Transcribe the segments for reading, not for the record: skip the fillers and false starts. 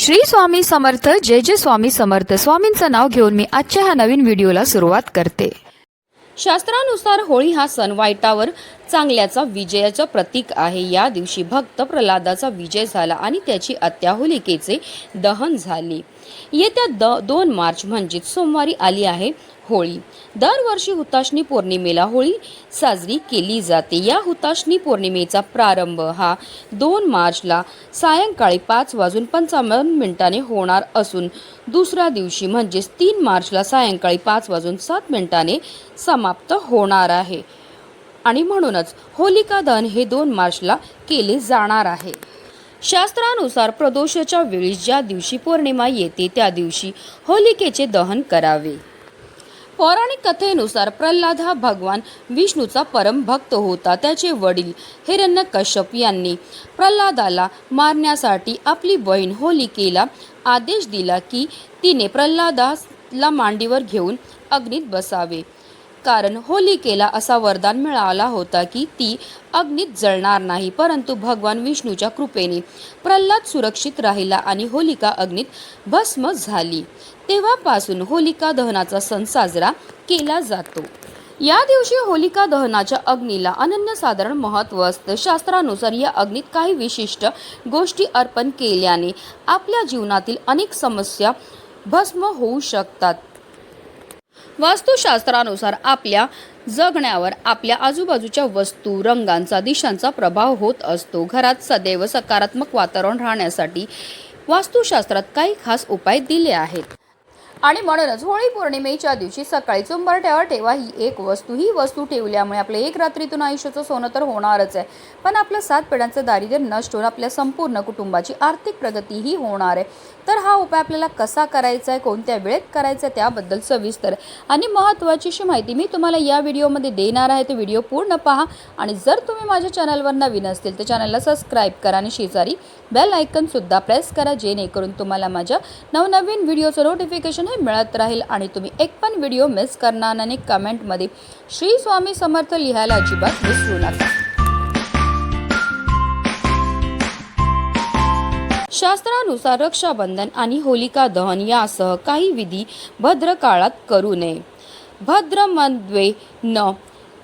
श्री स्वामी समर्थ जय जय स्वामी समर्थ। स्वामींचं नाव घेऊन मी आजच्या ह्या नवीन व्हिडिओला सुरुवात करते। शास्त्रानुसार होळी हा सण वाईटावर चांगल्याचा विजयाचं प्रतीक आहे। या दिवशी भक्त प्रल्हादाचा विजय झाला आणि त्याची आत्या होलिकेचे दहन झाले। येत्या 2 मार्च म्हणजे सोमवारी आली आहे होळी। दरवर्षी हुताशनी पौर्णिमेला होळी साजरी केली जाते। या हुताशनी पौर्णिमेचा प्रारंभ हा 2 मार्चला सायंकाळी 5:55 होणार असून दुसऱ्या दिवशी म्हणजे 3 मार्चला सायंकाळी 5:07 समाप्त होणार आहे आणि म्हणूनच होलिका दहन हे 2 मार्चला केले जाणार आहे। शास्त्रानुसार प्रदोषाच्या वेळी ज्या दिवशी पौर्णिमा येते त्या दिवशी होलिकेचे दहन करावे। पौराणिक कथेनुसार प्रल्हाद हा भगवान विष्णूचा परम भक्त होता। त्याचे वडील हिरण्यकश्यप यांनी प्रल्हादाला मारण्यासाठी आपली बहीण होलिकेला आदेश दिला की तिने प्रल्हादाला मांडीवर घेऊन अग्नीत बसावे, कारण होलिकेला असा वरदान मिळाला होता की ती अग्नीत जळणार नाही। परंतु भगवान विष्णूच्या कृपेने प्रल्हाद सुरक्षित राहिला आणि होलिका अग्नीत भस्म झाली। तेव्हापासून होलिका दहनाचा सण साजरा केला जातो। या दिवशी होलिका दहनाच्या अग्नीला अनन्यसाधारण महत्त्व असतं। शास्त्रानुसार या अग्नीत काही विशिष्ट गोष्टी अर्पण केल्याने आपल्या जीवनातील अनेक समस्या भस्म होऊ शकतात। वास्तुशास्त्रानुसार आपल्या जगण्यावर आपल्या आजूबाजूच्या वस्तू, रंगांचा, दिशांचा प्रभाव होत असतो। घरात सदैव सकारात्मक वातावरण राहण्यासाठी वास्तुशास्त्रात काही खास उपाय दिले आहेत आणि म्हणूनच होळी पौर्णिमेच्या दिवशी सकाळी चुंबरट्यावर ठेवा ही वस्तू ठेवल्यामुळे आपल्या एक रात्रीतून आयुष्याचं सोनं तर होणारच आहे, पण आपल्या 7 पिढ्यांचं दारिद्र्य नष्ट होऊन आपल्या संपूर्ण कुटुंबाची आर्थिक प्रगतीही होणार आहे। तर हा उपाय आपल्याला कसा करायचा आहे, कोणत्या वेळेत करायचा आहे, त्याबद्दल सविस्तर आणि महत्त्वाची अशी माहिती मी तुम्हाला या व्हिडिओमध्ये देणार आहे। तर व्हिडिओ पूर्ण पहा आणि जर तुम्ही माझ्या चॅनलवर नवीन असतील तर चॅनलला सबस्क्राईब करा आणि शेजारी बेल आयकन सुद्धा प्रेस करा, जेणेकरून तुम्हाला माझ्या नवनवीन व्हिडिओचं नोटिफिकेशन हे मिळत राहील आणि तुम्ही एक पण व्हिडिओ मिस करणार नाही। कमेंटमध्ये श्री स्वामी समर्थ लिहायला अजिबात विसरू नका। शास्त्रानुसार रक्षाबंधन आणि होलिका दहन यासह काही विधी भद्र काळात करू नये। भद्रमध्ये न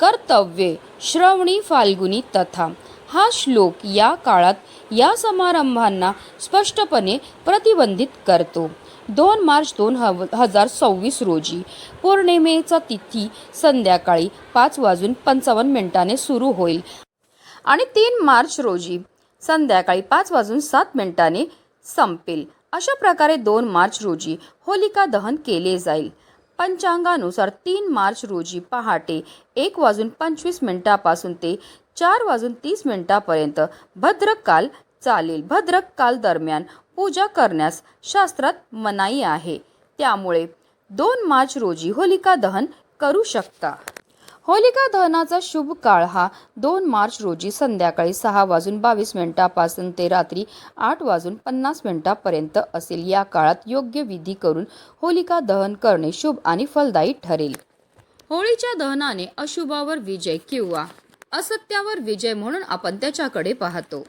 कर्तव्ये श्रवणी फाल्गुनी तथा हा श्लोक या काळात या समारंभांना स्पष्टपणे प्रतिबंधित करतो। 2 मार्च 2026 रोजी पौर्णिमेचा तिथी संध्याकाळी 5:55 सुरू होईल आणि 3 मार्च रोजी संध्याकाळी 5:07 संपेल। अशा प्रकारे 2 मार्च रोजी होलिका दहन केले जाईल। पंचांगानुसार 3 मार्च रोजी पहाटे 1:25 पासून ते 4:30 पर्यंत भद्रकाल चालेल। भद्रकाल दरम्यान पूजा करण्यास शास्त्रात मनाई आहे, त्यामुळे 2 मार्च रोजी होलिका दहन करू शकता। होलिका दहनाचा शुभ काळ हा 2 मार्च रोजी संध्याकाळी 6:22 पासून ते रात्री 8:50 पर्यंत असेल। या काळात योग्य विधी करून होलिका दहन करणे शुभ आणि फलदायी ठरेल। होळीच्या दहनाने अशुभावर विजय किंवा असत्यावर विजय म्हणून आपण त्याच्याकडे पाहतो।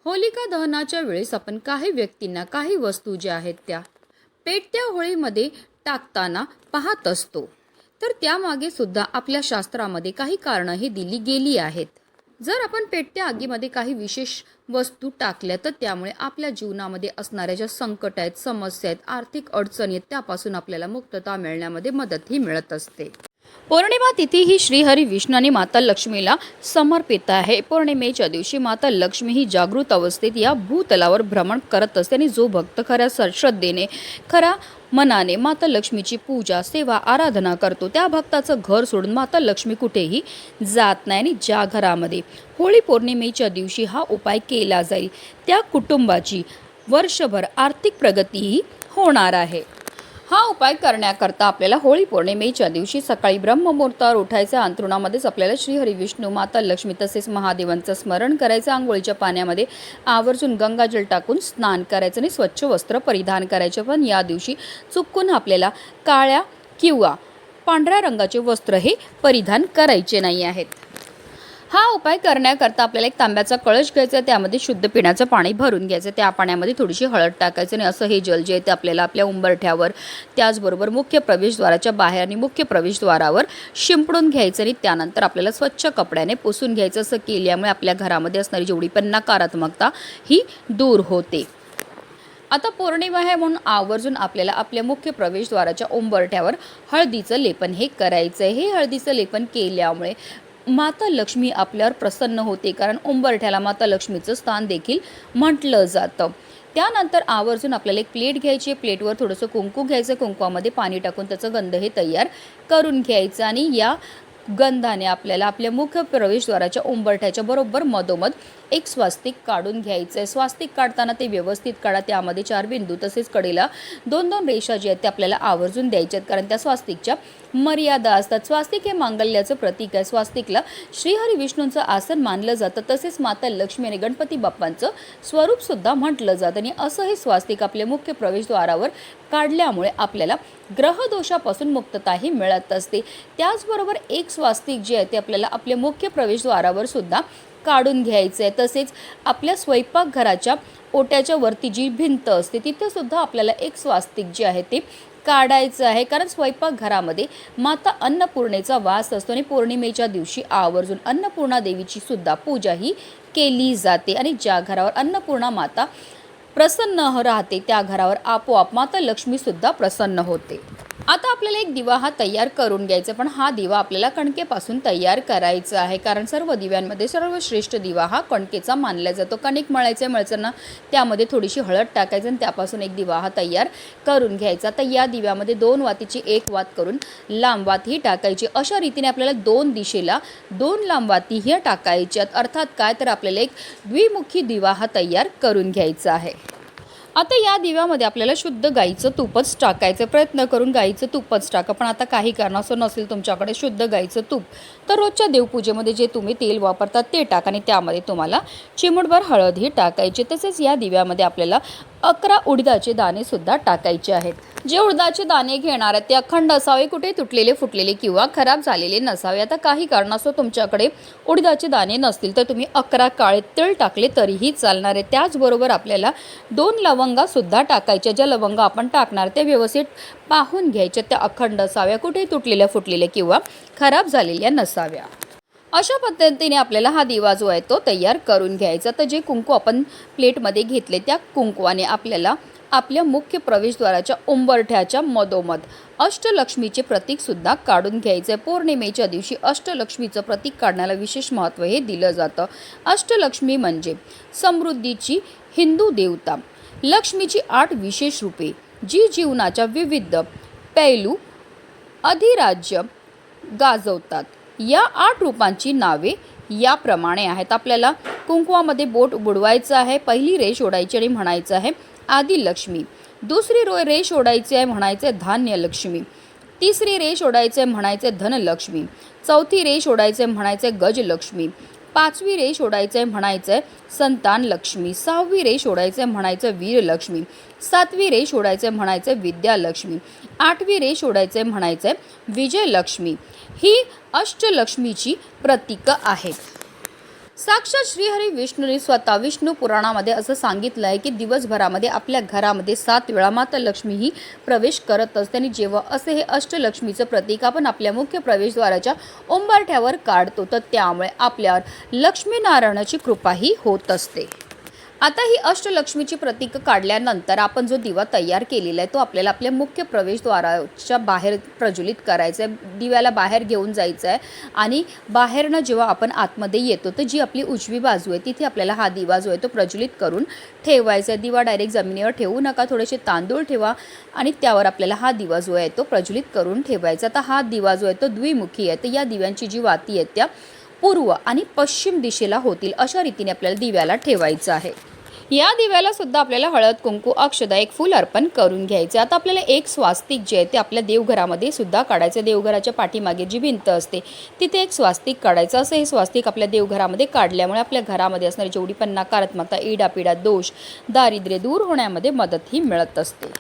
होलिका दहनाच्या वेळेस आपण काही व्यक्तींना काही वस्तू ज्या आहेत त्या पेटत्या होळीमध्ये टाकताना पाहत असतो, तर त्यामागे सुद्धा आपल्या शास्त्रामध्ये काही कारणं ही दिली गेली आहेत। जर आपण पेटत्या आगीमध्ये काही विशेष वस्तू टाकल्या तर त्यामुळे आपल्या जीवनामध्ये असणाऱ्या ज्या संकट आहेत, समस्या आहेत, आर्थिक अडचणी आहेत, त्यापासून आपल्याला मुक्तता मिळण्यामध्ये मदतही मिळत असते। पौर्णिमा तिथी ही श्रीहरी विष्णू आणि माता लक्ष्मीला समर्पित आहे। पौर्णिमेच्या दिवशी माता लक्ष्मी ही जागृत अवस्थेत या भूतलावर भ्रमण करत असते आणि जो भक्त खऱ्या श्रद्धेने, खऱ्या मनाने माता लक्ष्मीची पूजा, सेवा, आराधना करतो त्या भक्ताचं घर सोडून माता लक्ष्मी कुठेही जात नाही आणि ज्या घरामध्ये होळी पौर्णिमेच्या दिवशी हा उपाय केला जाईल त्या कुटुंबाची वर्षभर आर्थिक प्रगतीही होणार आहे। हा उपाय करण्याकरता आपल्याला होळी पौर्णिमेच्या दिवशी सकाळी ब्रह्ममुहूर्तावर उठायच्या अंथरुणामध्येच आपल्याला श्रीहरी विष्णू, माता लक्ष्मी तसेच महादेवांचं स्मरण करायचं। आंघोळीच्या पाण्यामध्ये आवर्जून गंगाजल टाकून स्नान करायचं आणि स्वच्छ वस्त्र परिधान करायचे। पण या दिवशी चुकून आपल्याला काळ्या किंवा पांढऱ्या रंगाचे वस्त्र हे परिधान करायचे नाही आहेत। हा उपाय करण्याकरता आपल्याला एक तांब्याचा कळश घ्यायचा आहे, त्यामध्ये शुद्ध पिण्याचं पाणी भरून घ्यायचं. त्या पाण्यामध्ये थोडीशी हळद टाकायचं आणि असं हे जल जे आहे ते आपल्याला आपल्या उंबरठ्यावर, त्याचबरोबर मुख्य प्रवेशद्वाराच्या बाहेर आणि मुख्य प्रवेशद्वारावर शिंपडून घ्यायचं आणि त्यानंतर आपल्याला स्वच्छ कपड्याने पुसून घ्यायचं. असं केल्यामुळे आपल्या घरामध्ये असणारी जेवढी पण नकारात्मकता ही दूर होते. आता पौर्णिमा आहे म्हणून आवर्जून आपल्याला आपल्या मुख्य प्रवेशद्वाराच्या उंबरठ्यावर हळदीचं लेपन हे करायचं आहे. हे हळदीचं लेपन केल्यामुळे माता लक्ष्मी आपल्यावर प्रसन्न होते, कारण उंबरठ्याला माता लक्ष्मीचं स्थान देखील म्हटलं जातं. त्यानंतर आवर्जून आपल्याला एक प्लेट घ्यायची, प्लेटवर थोडंसं कुंकू घ्यायचं, कुंकवामध्ये पाणी टाकून त्याचं गंध हे तयार करून घ्यायचं आणि या गंधाने आपल्याला आपल्या मुख्य प्रवेशद्वाराच्या उंबरठ्याच्या बरोबर मधोमध एक स्वास्तिक काढून घ्यायचं आहे. स्वास्तिक काढताना ते व्यवस्थित काढा, त्यामध्ये 4 बिंदू तसेच कडेला 2-2 रेषा जे आहेत ते आपल्याला आवर्जून द्यायच्या आहेत, कारण त्या स्वास्तिकच्या मर्यादा असतात. स्वास्तिक हे मांगल्याचं प्रतीक आहे. स्वास्तिकला श्रीहरी विष्णूंचं आसन मानलं जातं, तसेच माता लक्ष्मी आणि गणपती बाप्पांचं स्वरूप सुद्धा म्हटलं जातं. आणि असं हे स्वास्तिक आपल्या मुख्य प्रवेशद्वारावर काढल्यामुळे आपल्याला ग्रहदोषापासून मुक्तताही मिळत असते. त्याचबरोबर एक स्वास्तिक जे आहे ते आपल्याला आपल्या मुख्य प्रवेशद्वारावर सुद्धा काढून घ्यायचं आहे. तसेच आपल्या स्वयंपाकघराच्या ओट्याच्या वरती जी भिंत असते तिथे सुद्धा आपल्याला एक स्वास्तिक जे आहे ते काढायचं आहे, कारण स्वयंपाकघरामध्ये माता अन्नपूर्णेचा वास असतो आणि पौर्णिमेच्या दिवशी आवर्जून अन्नपूर्णा देवीची सुद्धा पूजा ही केली जाते. आणि ज्या घरावर अन्नपूर्णा माता प्रसन्न राहते त्या घरावर आपोआप माता लक्ष्मी सुद्धा प्रसन्न होते. आता आपल्याला एक दिवा हा तयार करून घ्यायचा, पण हा दिवा आपल्याला कणकेपासून तयार करायचा आहे, कारण सर्व दिव्यांमध्ये सर्वश्रेष्ठ दिवा हा कणकेचा मानला जातो. कणिक मळायचं त्यामध्ये थोडीशी हळद टाकायचं आणि त्यापासून एक दिवा हा तयार करून घ्यायचा. तर या दिव्यामध्ये 2 वातीची 1 वात करून लांब वात ही टाकायची. अशा रीतीने आपल्याला 2 दिशेला 2 लांब वाती ह्या टाकायच्यात. अर्थात काय तर आपल्याला एक द्विमुखी दिवा हा तयार करून घ्यायचा आहे. आता या दिव्यामध्ये आपल्याला शुद्ध गाईचं तूपच टाकायचं. प्रयत्न करून गाईचं तूपच टाका, पण आता काही कारणास्तव नसेल तुमच्याकडे शुद्ध गाईचं तूप तर रोजच्या देवपूजेमध्ये जे तुम्ही तेल वापरतात ते टाका आणि त्यामध्ये तुम्हाला चिमूटभर हळद ही टाकायची. तसेच या दिव्यामध्ये आपल्याला 11 उडदाचे दाणे सुद्धा टाकायचे आहेत. जे उडदाचे दाणे घेणार आहेत ते अखंड असावे, कुठे तुटलेले फुटलेले किंवा खराब झालेले नसावे. आता काही कारणास्तव तुमच्याकडे उडदाचे दाणे नसतील तर तुम्ही 11 काळे तीळ टाकले तरीही चालणार आहे. त्याचबरोबर आपल्याला 2 लवंगा सुद्धा टाकायच्या. ज्या लवंगा आपण टाकणार ते व्यवस्थित पाहून घ्यायच्या, त्या अखंड असाव्या, कुठे तुटलेल्या फुटलेल्या किंवा खराब झालेल्या नसाव्या. अशा पद्धतीने आपल्याला हा दिवा जो आहे तो तयार करून घ्यायचा. तर जे कुंकू आपण प्लेटमध्ये घेतले त्या कुंकवाने आपल्याला आपल्या मुख्य प्रवेशद्वाराच्या उंबरठ्याच्या मधोमध अष्टलक्ष्मीचे प्रतीक सुद्धा काढून घ्यायचे. पौर्णिमेच्या दिवशी अष्टलक्ष्मीचं प्रतीक काढण्याला विशेष महत्त्व हे दिलं जातं. अष्टलक्ष्मी म्हणजे समृद्धीची हिंदू देवता, लक्ष्मीची 8 विशेष रूपे जी जीवनाच्या विविध पैलू अधिराज्य गाजवतात. या 8 रूपांची नावे याप्रमाणे आहेत. आपल्याला कुंकवामध्ये बोट बुडवायचं आहे. पहिली रेष ओढायची आणि म्हणायचं आहे आदिलक्ष्मी. दुसरी रेष ओढायची आहे, म्हणायचं धान्यलक्ष्मी. तिसरी रेष ओढायचं आहे, म्हणायचं धनलक्ष्मी. चौथी रेष ओढायचं आहे, म्हणायचं गजलक्ष्मी. 5वी रेष ओढायचं आहे, म्हणायचं संतान लक्ष्मी. 6वी रेष ओढायचं आहे, म्हणायचं वीरलक्ष्मी. 7वी रेष ओढायचं आहे, म्हणायचं विद्यालक्ष्मी. 8वी रेष ओढायचं आहे, म्हणायचं विजयलक्ष्मी. ही अष्टलक्ष्मीची प्रतीकं आहेत. साक्षात श्रीहरी विष्णूने स्वतः विष्णू पुराणामध्ये असं सांगितलं आहे की दिवसभरामध्ये आपल्या घरामध्ये 7 वेळा माता लक्ष्मी ही प्रवेश करत असते. आणि जेव्हा असे हे अष्टलक्ष्मीचं प्रतीक आपण आपल्या मुख्य प्रवेशद्वाराच्या उंबरठ्यावर काढतो तर त्यामुळे आपल्यावर लक्ष्मीनारायणाची कृपाही होत असते. आता ही अष्टलक्ष्मीची प्रतीक काढल्यानंतर आपण जो दिवा तयार केलेला आहे तो आपल्याला आपल्या मुख्य प्रवेशद्वाराच्या बाहेर प्रज्वलित करायचा आहे. दिव्याला बाहेर घेऊन जायचं आहे आणि बाहेरनं जेव्हा आपण आतमध्ये येतो तर जी आपली उजवी बाजू आहे तिथे आपल्याला हा दिवा जो आहे तो प्रज्वलित करून ठेवायचा आहे. दिवा डायरेक्ट जमिनीवर ठेवू नका, थोडेसे तांदूळ ठेवा आणि त्यावर आपल्याला हा दिवा जो आहे तो प्रज्वलित करून ठेवायचा. आता हा दिवा जो आहे तो द्विमुखी आहे. तर या दिव्यांची जी वाती आहेत त्या पूर्व आणि पश्चिम दिशेला होतील अशा रीतीने आपल्याला दिव्याला ठेवायचं आहे. या दिव्याला सुद्धा आपल्याला हळद, कुंकू, अक्षदा, एक फूल अर्पण करून घ्यायचे. आता आपल्याला एक स्वास्तिक जे आहे ते आपल्या देवघरामध्ये सुद्धा काढायचं. देवघराच्या पाठीमागे जी भिंत असते तिथे एक स्वास्तिक काढायचं. असं हे स्वास्तिक आपल्या देवघरामध्ये काढल्यामुळे आपल्या घरामध्ये असणारी जेवढी पण नकारात्मकता, इडापिडा, दोष, दारिद्र्य दूर होण्यामध्ये मदतही मिळत असते.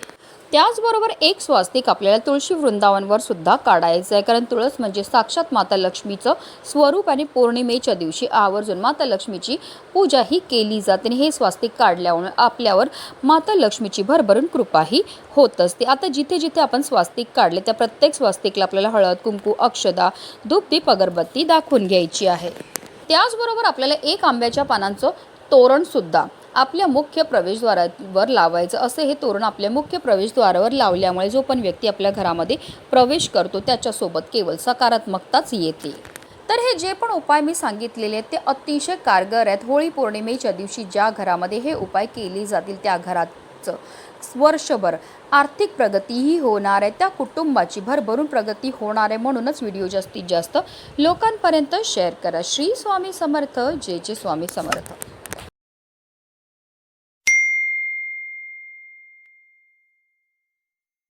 त्याचबरोबर एक स्वास्तिक आपल्याला तुळशी वृंदावनवर सुद्धा काढायचं आहे, कारण तुळस म्हणजे साक्षात माता लक्ष्मीचं स्वरूप आणि पौर्णिमेच्या दिवशी आवर्जून माता लक्ष्मीची पूजा ही केली जाते आणि हे स्वास्तिक काढल्यामुळे आपल्यावर माता लक्ष्मीची भरभरून कृपाही होत असते. आता जिथे जिथे आपण स्वास्तिक काढले त्या प्रत्येक स्वास्तिकला आपल्याला हळद, कुंकू, अक्षदा, धूप, दीप, अगरबत्ती दाखवून घ्यायची आहे. त्याचबरोबर आपल्याला एक आंब्याच्या पानांचं तोरणसुद्धा आपल्या मुख्य प्रवेशद्वारावर लावायचं. असे हे तोरण आपल्या मुख्य प्रवेशद्वारावर लावल्यामुळे जो पण व्यक्ती आपल्या घरामध्ये प्रवेश करतो त्याच्यासोबत केवळ सकारात्मकताच येते. तर हे जे पण उपाय मी सांगितलेले आहेत ते अतिशय कारगर आहेत. होळी पौर्णिमेच्या दिवशी ज्या घरामध्ये हे उपाय केले जातील त्या घराचं वर्षभर आर्थिक प्रगतीही होणार आहे, त्या कुटुंबाची भरभरून प्रगती होणार आहे. म्हणूनच व्हिडिओ जास्तीत जास्त लोकांपर्यंत शेअर करा. श्री स्वामी समर्थ. जय जय स्वामी समर्थ.